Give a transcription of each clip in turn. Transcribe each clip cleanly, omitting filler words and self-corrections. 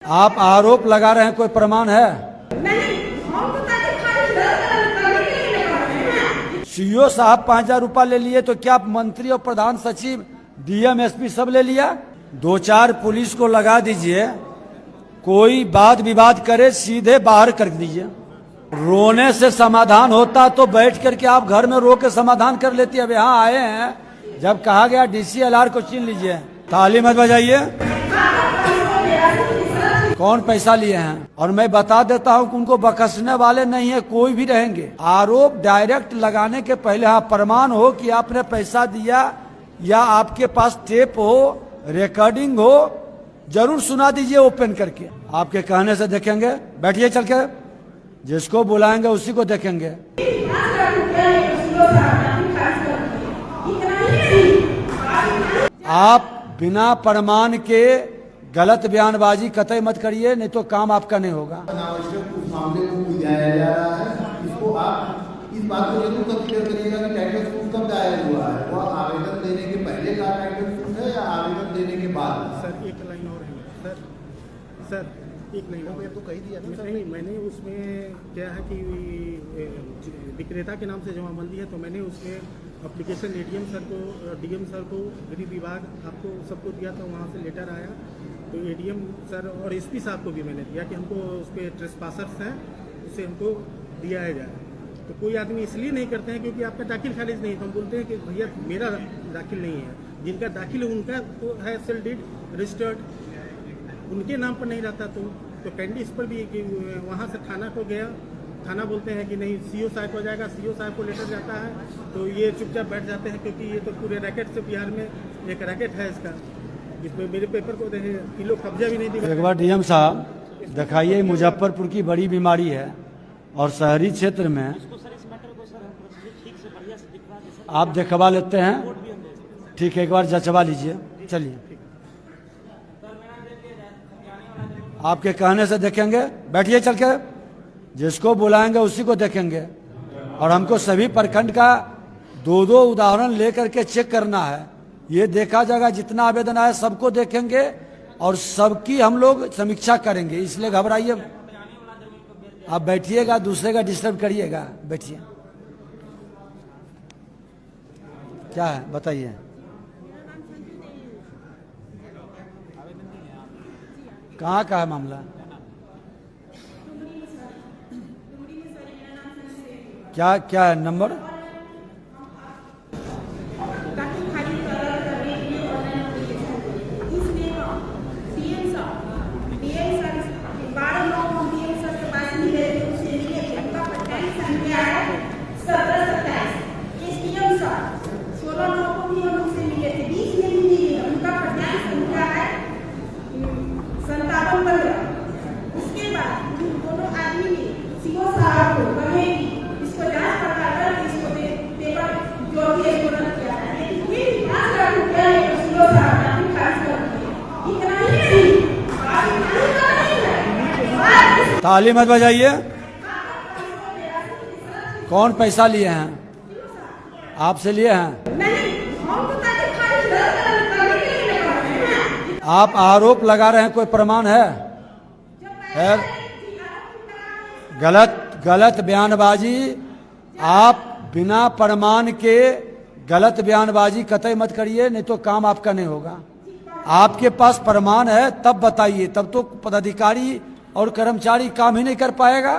आप आरोप लगा रहे हैं, कोई प्रमाण है? सीईओ साहब 5,000 रुपया ले लिए तो क्या मंत्री और प्रधान सचिव डीएम एसपी सब ले लिया? 2-4 पुलिस को लगा दीजिए, कोई वाद विवाद करे सीधे बाहर कर दीजिए। रोने से समाधान होता तो बैठ करके आप घर में रो के समाधान कर लेती। अब यहाँ आए हैं, जब कहा गया डीसीएलआर को छीन लीजिए, ताली मत बजाइए। कौन पैसा लिए हैं? और मैं बता देता हूं कि उनको बकसने वाले नहीं है, कोई भी रहेंगे। आरोप डायरेक्ट लगाने के पहले हाँ प्रमाण हो कि आपने पैसा दिया या आपके पास टेप हो, रिकॉर्डिंग हो, जरूर सुना दीजिए ओपन करके। आपके कहने से देखेंगे, बैठिए चल के, जिसको बुलाएंगे उसी को देखेंगे। आप बिना प्रमाण के गलत बयानबाजी कतई मत करिए, नहीं तो काम आपका नहीं होगा। अनावश्यक उस मामले को बुझाया जा रहा है, इसको आप इस बात को जरूर कंसीडर करिएगा कि टाइटल सूट कब दायर हुआ है। वह आवेदन देने के पहले का टाइटल सूट है या आवेदन देने के बाद? सर एक लाइन और है सर एक लाइन और तो कही दिया था। नहीं, मैंने उसमें क्या है कि विक्रेता के नाम से जमाबंदी है, तो मैंने उसमें एप्लीकेशन डीएम सर को गृह विभाग आपको सबको दिया था, वहाँ से लेटर आया तो एडीएम सर और एसपी साहब को भी मैंने दिया कि हमको उस पर ट्रेसपासर्स हैं, उसे हमको दिया जाए। तो कोई आदमी इसलिए नहीं करते हैं क्योंकि आपका दाखिल खारिज नहीं, तो हम बोलते हैं कि भैया मेरा दाखिल नहीं है, जिनका दाखिल है उनका तो है सेल डीड रजिस्टर्ड, उनके नाम पर नहीं रहता। तो कैंडिस पर भी कि वहाँ से थाना को गया, थाना बोलते हैं कि नहीं सीओ साहब को जाएगा, सीओ साहब को लेटर जाता है, तो ये चुपचाप बैठ जाते हैं क्योंकि ये तो पूरे रैकेट से बिहार में एक रैकेट है इसका, इसमें मेरे पेपर को देखे ये लोग कब्जा भी नहीं दिखा। एक बार डीएम साहब दिखाइए, मुजफ्फरपुर की बड़ी बीमारी है और शहरी क्षेत्र में आप दिखवा लेते हैं, ठीक है, एक बार जचवा लीजिए। चलिए, आपके कहने से देखेंगे, बैठिए चल के, जिसको बुलाएंगे उसी को देखेंगे। और हमको सभी प्रखंड का 2-2 उदाहरण लेकर के चेक करना है। ये देखा जाएगा जितना आवेदन आया सबको देखेंगे और सबकी हम लोग समीक्षा करेंगे, इसलिए घबराइए। आप बैठिएगा, दूसरे का डिस्टर्ब करिएगा, बैठिए। क्या है बताइए? कहाँ का है मामला? क्या है नंबर? ताली मत बजाइए। कौन पैसा लिए हैं? आपसे लिए हैं? आप आरोप लगा रहे हैं, कोई प्रमाण है? गलत बयानबाजी, आप बिना प्रमाण के गलत बयानबाजी कतई मत करिए, नहीं तो काम आपका नहीं होगा। आपके पास प्रमाण है तब बताइए, तब तो पदाधिकारी और कर्मचारी काम ही नहीं कर पाएगा।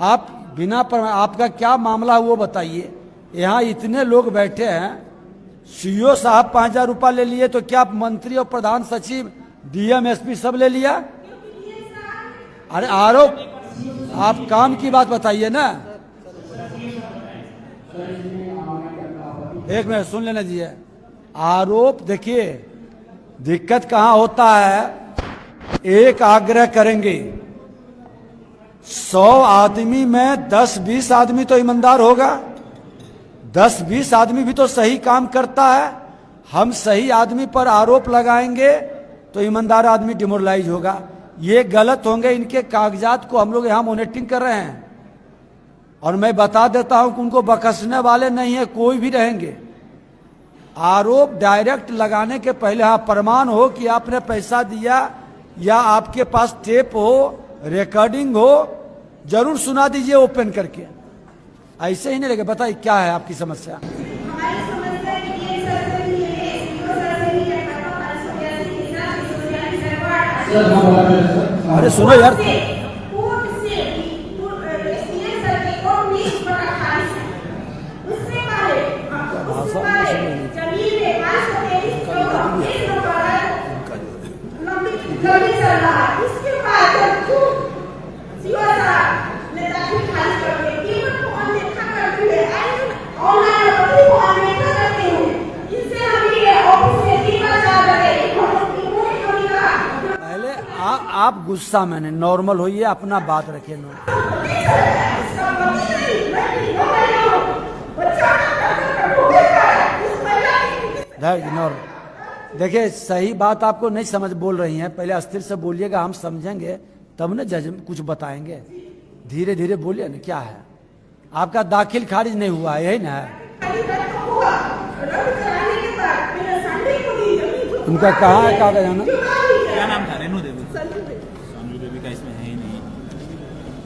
आप बिना प्रमाण, आपका क्या मामला है वो बताइए। यहाँ इतने लोग बैठे हैं, सीईओ साहब 5,000 रुपया ले लिए तो क्या मंत्री और प्रधान सचिव डीएम एसपी सब ले लिया? अरे आरोप, आप काम की बात बताइए ना। एक मिनट सुन लेने दीजिए। आरोप देखिए, दिक्कत कहाँ होता है, एक आग्रह करेंगे, 100 आदमी में 10-20 आदमी तो ईमानदार होगा, 10-20 आदमी भी तो सही काम करता है। हम सही आदमी पर आरोप लगाएंगे तो ईमानदार आदमी डिमोरलाइज होगा। ये गलत होंगे, इनके कागजात को हम लोग यहाँ मॉनिटरिंग कर रहे हैं। और मैं बता देता हूं कि उनको बकसने वाले नहीं है, कोई भी रहेंगे। आरोप डायरेक्ट लगाने के पहले हाँ प्रमाण हो कि आपने पैसा दिया या आपके पास टेप हो, रिकॉर्डिंग हो, जरूर सुना दीजिए ओपन करके। ऐसे ही नहीं लगे। बताइए क्या है आपकी समस्या? हमारी समस्या ये सर से नहीं है, इसको सर से नहीं है, पापा 582 हिसाब 642 रिकॉर्ड। सर हम बता रहे हैं सर। अरे सुनो यार, पूर्व से एसडीएम सर की और 20/28 उससे पहले जमीन में 523 करोड़ एक नंबर लंबी चल रहा है। इसके बाद जब सीओ साहब ने दाखिल खारिज कर दिए, कीमत को अनदेखा करते हुए ऑनलाइन नौकरी को अनदेखा करते हुए इनसे हम ये ऑफिस में 3 बार जा रहे हैं। उन्होंने कहा पहले आप गुस्सा में नहीं, नॉर्मल होइए, अपना बात रखिए। देखिए सही बात आपको नहीं समझ बोल रही हैं, पहले अस्थिर से बोलिएगा, हम समझेंगे तब न जज कुछ बताएंगे। धीरे धीरे बोलिए ना। क्या है आपका? दाखिल खारिज नहीं हुआ है, यही ना है? उनका कहाँ है कागज? आना क्या नाम था? रेनू देवी। संजू देवी का इसमें है ही नहीं।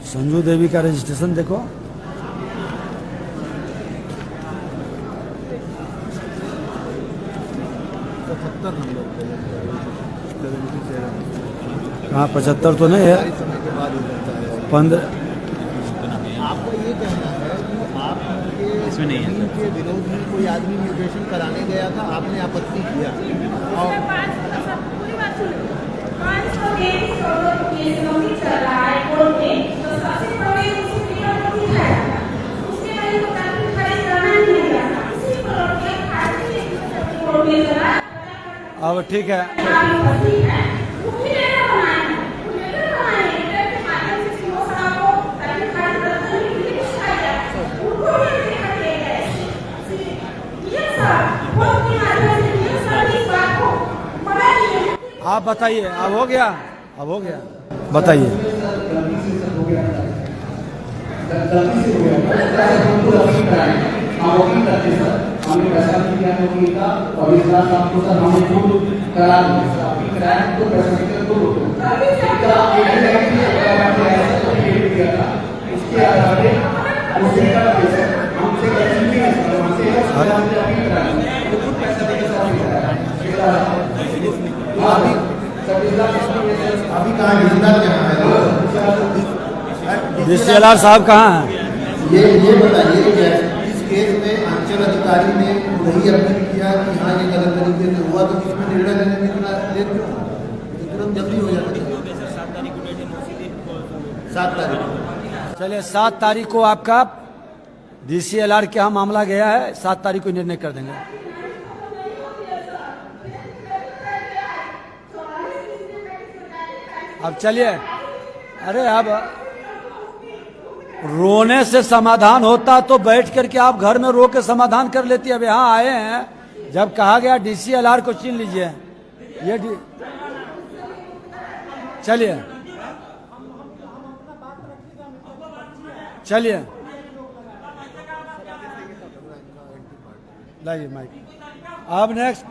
संजू देवी का रजिस्ट्रेशन देखो। हाँ 75 तो नहीं है, 15। आपका ये कहना है कि आपके इसमें नहीं है। के विरोध में कोई आदमी म्यूटेशन कराने गया था, आपने आपत्ति किया और 523 करोड़ केस लंबी चल रहा है कोर्ट में, तो सबसे पहले उसी पीरियड को दिखाया था। उसके पहले तो दाखिल खारिज करना ही नहीं था। इसी करोड़ के खारिज कोर्ट में चला। अब ठीक है, आप बताइए। अब हो गया, अब हो गया, बताइए। हमने पैसा नहीं दिया नौकरी का और इस बार आपको सर हमने खुद करा दिया सर। आपकी किराया तो पैसा देकर खुद होते उसके आधार पे उसी का पैसा हमसे कहीं भी हमसे खुद पैसा देकर अभी कहाँ डिजिटल कहाँ है? डीसीएलआर साहब कहाँ हैं? ये बताइए कि इस केस में अंचल अधिकारी ने वही अपील किया कि हाँ ये गलत तरीके से हुआ, तो इसमें निर्णय लेने में इतना लेट क्यों? तुरंत जल्दी हो जाता है। 7 तारीख। चलिए 7 तारीख को आपका डीसीएलआर के यहाँ मामला गया है, 7 तारीख को निर्णय कर देंगे। अब चलिए, अरे अब रोने से समाधान होता तो बैठ करके आप घर में रो के समाधान कर लेती। अब यहाँ आए हैं, जब कहा गया डीसीएलआर को छीन लीजिए, ये चलिए चलिए लाइए माइक। अब नेक्स्ट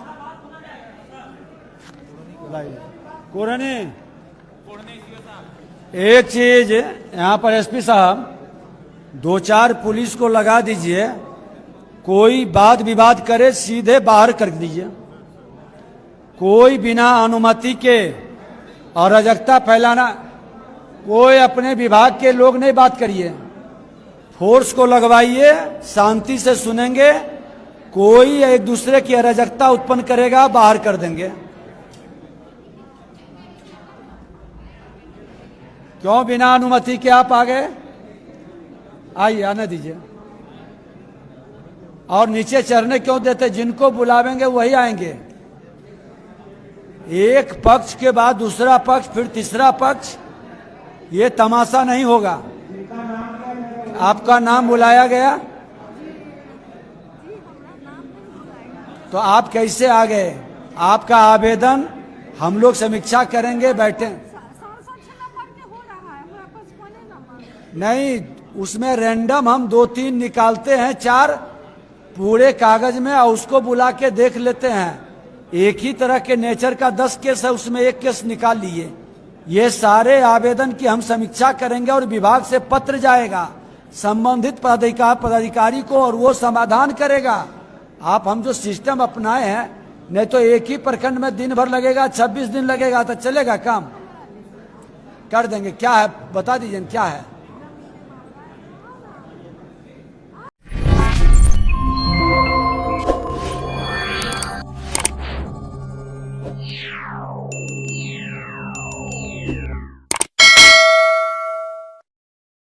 लाइए कोरनी। एक चीज यहाँ पर एसपी साहब 2-4 पुलिस को लगा दीजिए, कोई वाद विवाद करे सीधे बाहर कर दीजिए। कोई बिना अनुमति के अराजकता फैलाना, कोई अपने विभाग के लोग नहीं बात करिए, फोर्स को लगवाइए, शांति से सुनेंगे। कोई एक दूसरे की अराजकता उत्पन्न करेगा, बाहर कर देंगे। क्यों बिना अनुमति के आप आ गए? आइए, आने दीजिए। और नीचे चढ़ने क्यों देते? जिनको बुलावेंगे वही आएंगे। एक पक्ष के बाद दूसरा पक्ष, फिर तीसरा पक्ष, ये तमाशा नहीं होगा। आपका नाम बुलाया गया तो आप कैसे आ गए? आपका आवेदन हम लोग समीक्षा करेंगे, बैठे नहीं। उसमें रैंडम हम 2-3 निकालते हैं, 4 पूरे कागज में, और उसको बुला के देख लेते हैं। एक ही तरह के नेचर का 10 केस है, उसमें एक केस निकाल लिए। ये सारे आवेदन की हम समीक्षा करेंगे और विभाग से पत्र जाएगा संबंधित पदाधिकारी को और वो समाधान करेगा। आप हम जो सिस्टम अपनाए हैं, नहीं तो एक ही प्रखंड में दिन भर लगेगा, 26 दिन लगेगा तो चलेगा काम? कर देंगे। क्या है बता दीजिए क्या है?